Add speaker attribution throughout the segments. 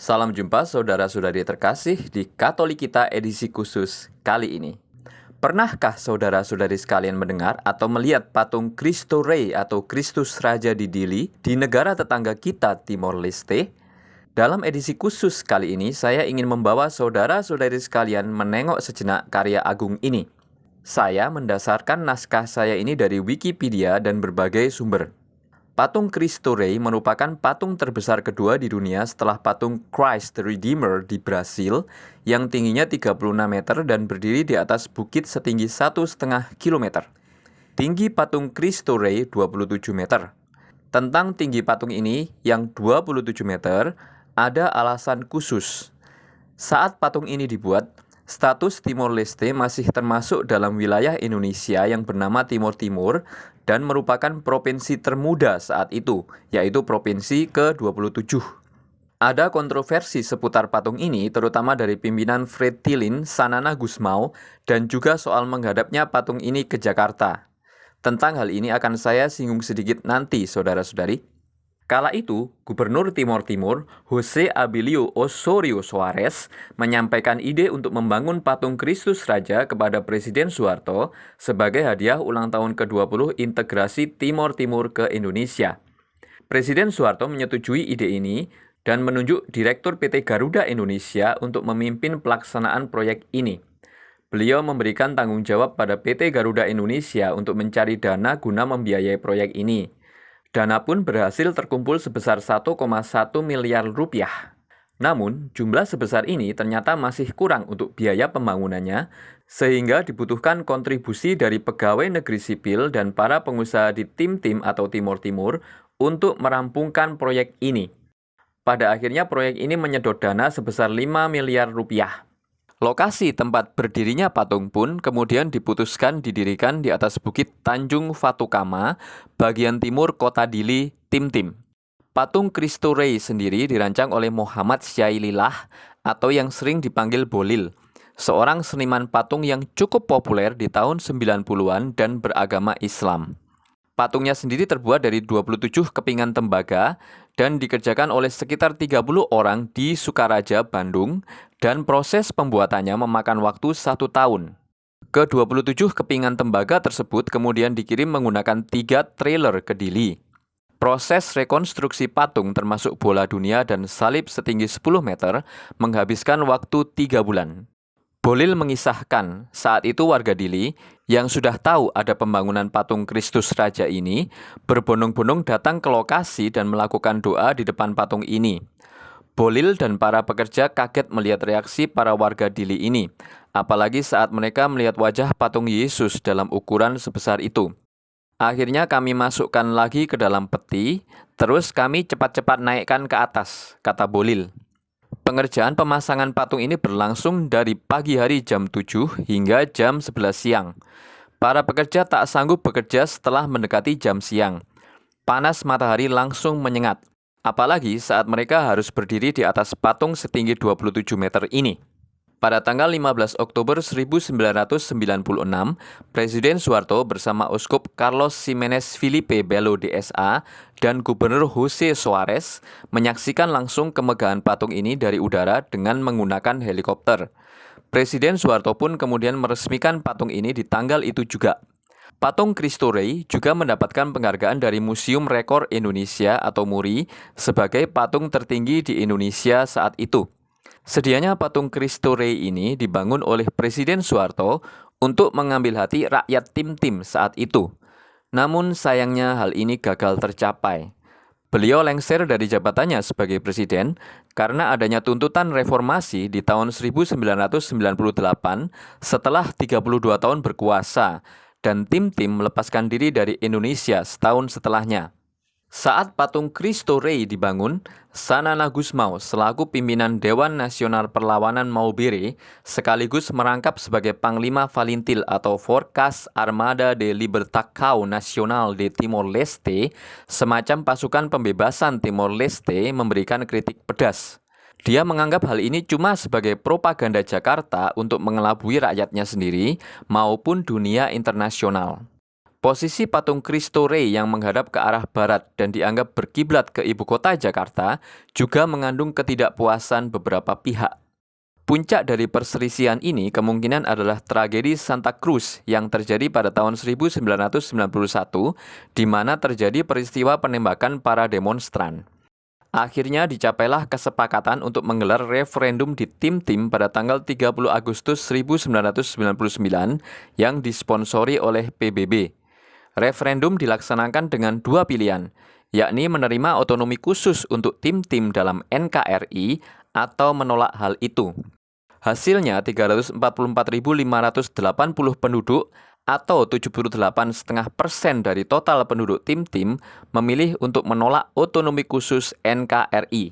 Speaker 1: Salam jumpa saudara-saudari terkasih di Katolik Kita edisi khusus kali ini. Pernahkah saudara-saudari sekalian mendengar atau melihat patung Cristo Rei atau Kristus Raja di Dili di negara tetangga kita Timor Leste? Dalam edisi khusus kali ini saya ingin membawa saudara-saudari sekalian menengok sejenak karya agung ini. Saya mendasarkan naskah saya ini dari Wikipedia dan berbagai sumber. Patung Cristo Rei merupakan patung terbesar kedua di dunia setelah patung Christ the Redeemer di Brasil yang tingginya 36 meter dan berdiri di atas bukit setinggi 1,5 kilometer. Tinggi patung Cristo Rei 27 meter. Tentang tinggi patung ini yang 27 meter, ada alasan khusus. Saat patung ini dibuat, status Timor Leste masih termasuk dalam wilayah Indonesia yang bernama Timor Timur dan merupakan provinsi termuda saat itu, yaitu provinsi ke-27. Ada kontroversi seputar patung ini, terutama dari pimpinan Fretilin Sanana Gusmao dan juga soal menghadapnya patung ini ke Jakarta. Tentang hal ini akan saya singgung sedikit nanti, saudara-saudari. Kala itu, Gubernur Timor Timur, Jose Abilio Osorio Soares, menyampaikan ide untuk membangun patung Kristus Raja kepada Presiden Soeharto sebagai hadiah ulang tahun ke-20 integrasi Timor Timur ke Indonesia. Presiden Soeharto menyetujui ide ini dan menunjuk Direktur PT Garuda Indonesia untuk memimpin pelaksanaan proyek ini. Beliau memberikan tanggung jawab pada PT Garuda Indonesia untuk mencari dana guna membiayai proyek ini. Dana pun berhasil terkumpul sebesar 1,1 miliar rupiah. Namun, jumlah sebesar ini ternyata masih kurang untuk biaya pembangunannya, sehingga dibutuhkan kontribusi dari pegawai negeri sipil dan para pengusaha di tim-tim atau Timor Timur untuk merampungkan proyek ini. Pada akhirnya proyek ini menyedot dana sebesar 5 miliar rupiah. Lokasi tempat berdirinya patung pun kemudian diputuskan didirikan di atas bukit Tanjung Fatukama, bagian timur kota Dili, Tim-Tim. Patung Cristo Rei sendiri dirancang oleh Muhammad Syailillah atau yang sering dipanggil Bolil, seorang seniman patung yang cukup populer di tahun 90-an dan beragama Islam. Patungnya sendiri terbuat dari 27 kepingan tembaga dan dikerjakan oleh sekitar 30 orang di Sukaraja, Bandung, dan proses pembuatannya memakan waktu 1 tahun. Ke-27 kepingan tembaga tersebut kemudian dikirim menggunakan 3 trailer ke Dili. Proses rekonstruksi patung termasuk bola dunia dan salib setinggi 10 meter menghabiskan waktu 3 bulan. Bolil mengisahkan, saat itu warga Dili yang sudah tahu ada pembangunan patung Kristus Raja ini berbondong-bondong datang ke lokasi dan melakukan doa di depan patung ini. Bolil dan para pekerja kaget melihat reaksi para warga Dili ini, apalagi saat mereka melihat wajah patung Yesus dalam ukuran sebesar itu. Akhirnya kami masukkan lagi ke dalam peti, terus kami cepat-cepat naikkan ke atas, kata Bolil. Pengerjaan pemasangan patung ini berlangsung dari pagi hari jam 7 hingga jam 11 siang. Para pekerja tak sanggup bekerja setelah mendekati jam siang. Panas matahari langsung menyengat, apalagi saat mereka harus berdiri di atas patung setinggi 27 meter ini. Pada tanggal 15 Oktober 1996, Presiden Soeharto bersama Uskup Carlos Ximenes Felipe Belo DSA dan Gubernur Jose Soares menyaksikan langsung kemegahan patung ini dari udara dengan menggunakan helikopter. Presiden Soeharto pun kemudian meresmikan patung ini di tanggal itu juga. Patung Cristo Rei juga mendapatkan penghargaan dari Museum Rekor Indonesia atau MURI sebagai patung tertinggi di Indonesia saat itu. Sedianya patung Cristo Rei ini dibangun oleh Presiden Soeharto untuk mengambil hati rakyat Tim-Tim saat itu. Namun sayangnya hal ini gagal tercapai. Beliau lengser dari jabatannya sebagai presiden karena adanya tuntutan reformasi di tahun 1998 setelah 32 tahun berkuasa dan Tim-Tim melepaskan diri dari Indonesia setahun setelahnya. Saat patung Cristo Rei dibangun, Sanana Gusmao selaku pimpinan Dewan Nasional Perlawanan Maubere sekaligus merangkap sebagai Panglima Valintil atau Forkas Armada de Libertacão Nacional de Timor Leste, semacam pasukan pembebasan Timor Leste, memberikan kritik pedas. Dia menganggap hal ini cuma sebagai propaganda Jakarta untuk mengelabui rakyatnya sendiri maupun dunia internasional. Posisi patung Cristo Rey yang menghadap ke arah barat dan dianggap berkiblat ke ibu kota Jakarta juga mengandung ketidakpuasan beberapa pihak. Puncak dari perselisihan ini kemungkinan adalah tragedi Santa Cruz yang terjadi pada tahun 1991, di mana terjadi peristiwa penembakan para demonstran. Akhirnya dicapailah kesepakatan untuk menggelar referendum di Tim-Tim pada tanggal 30 Agustus 1999 yang disponsori oleh PBB. Referendum dilaksanakan dengan dua pilihan, yakni menerima otonomi khusus untuk Tim-Tim dalam NKRI atau menolak hal itu. Hasilnya 344.580 penduduk atau 78,5% dari total penduduk Tim-Tim memilih untuk menolak otonomi khusus NKRI.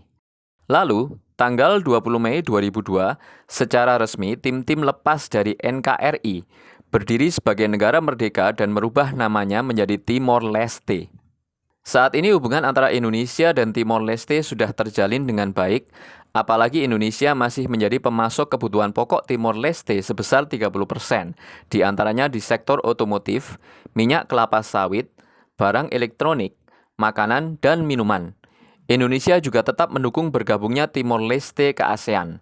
Speaker 1: Lalu, tanggal 20 Mei 2002, secara resmi Tim-Tim lepas dari NKRI, berdiri sebagai negara merdeka dan merubah namanya menjadi Timor Leste. Saat ini hubungan antara Indonesia dan Timor Leste sudah terjalin dengan baik, apalagi Indonesia masih menjadi pemasok kebutuhan pokok Timor Leste sebesar 30%, di antaranya di sektor otomotif, minyak kelapa sawit, barang elektronik, makanan, dan minuman. Indonesia juga tetap mendukung bergabungnya Timor Leste ke ASEAN.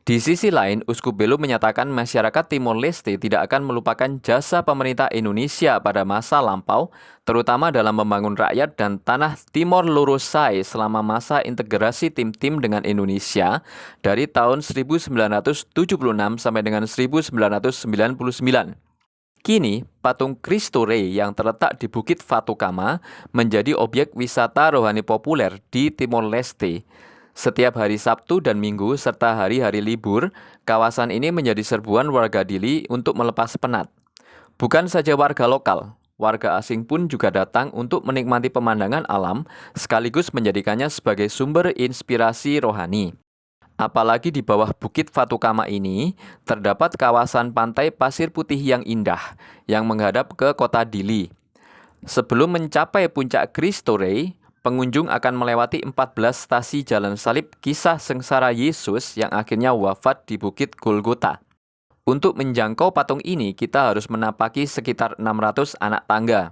Speaker 1: Di sisi lain, Uskup Belo menyatakan masyarakat Timor Leste tidak akan melupakan jasa pemerintah Indonesia pada masa lampau, terutama dalam membangun rakyat dan tanah Timor Lorosai selama masa integrasi Tim-Tim dengan Indonesia dari tahun 1976 sampai dengan 1999. Kini, patung Cristo Rey yang terletak di Bukit Fatukama menjadi objek wisata rohani populer di Timor Leste. Setiap hari Sabtu dan Minggu serta hari-hari libur, kawasan ini menjadi serbuan warga Dili untuk melepas penat. Bukan saja warga lokal, warga asing pun juga datang untuk menikmati pemandangan alam sekaligus menjadikannya sebagai sumber inspirasi rohani. Apalagi di bawah Bukit Fatukama ini, terdapat kawasan pantai pasir putih yang indah yang menghadap ke kota Dili. Sebelum mencapai puncak Cristo Rey, pengunjung akan melewati 14 stasi jalan salib kisah sengsara Yesus yang akhirnya wafat di Bukit Golgota. Untuk menjangkau patung ini, kita harus menapaki sekitar 600 anak tangga.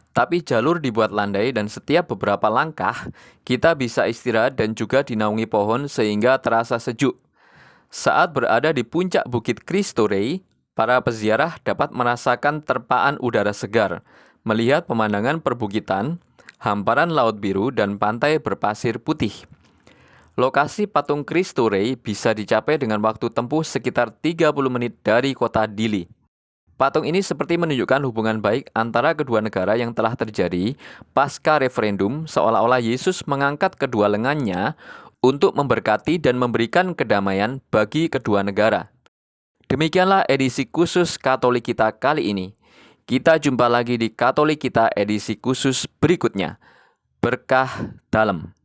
Speaker 1: Tapi jalur dibuat landai dan setiap beberapa langkah, kita bisa istirahat dan juga dinaungi pohon sehingga terasa sejuk. Saat berada di puncak Bukit Cristo Rey, para peziarah dapat merasakan terpaan udara segar, melihat pemandangan perbukitan, hamparan laut biru, dan pantai berpasir putih. Lokasi patung Cristo Rey bisa dicapai dengan waktu tempuh sekitar 30 menit dari kota Dili. Patung ini seperti menunjukkan hubungan baik antara kedua negara yang telah terjadi pasca referendum, seolah-olah Yesus mengangkat kedua lengannya untuk memberkati dan memberikan kedamaian bagi kedua negara. Demikianlah edisi khusus Katolik Kita kali ini. Kita jumpa lagi di Katolik Kita edisi khusus berikutnya. Berkah dalam.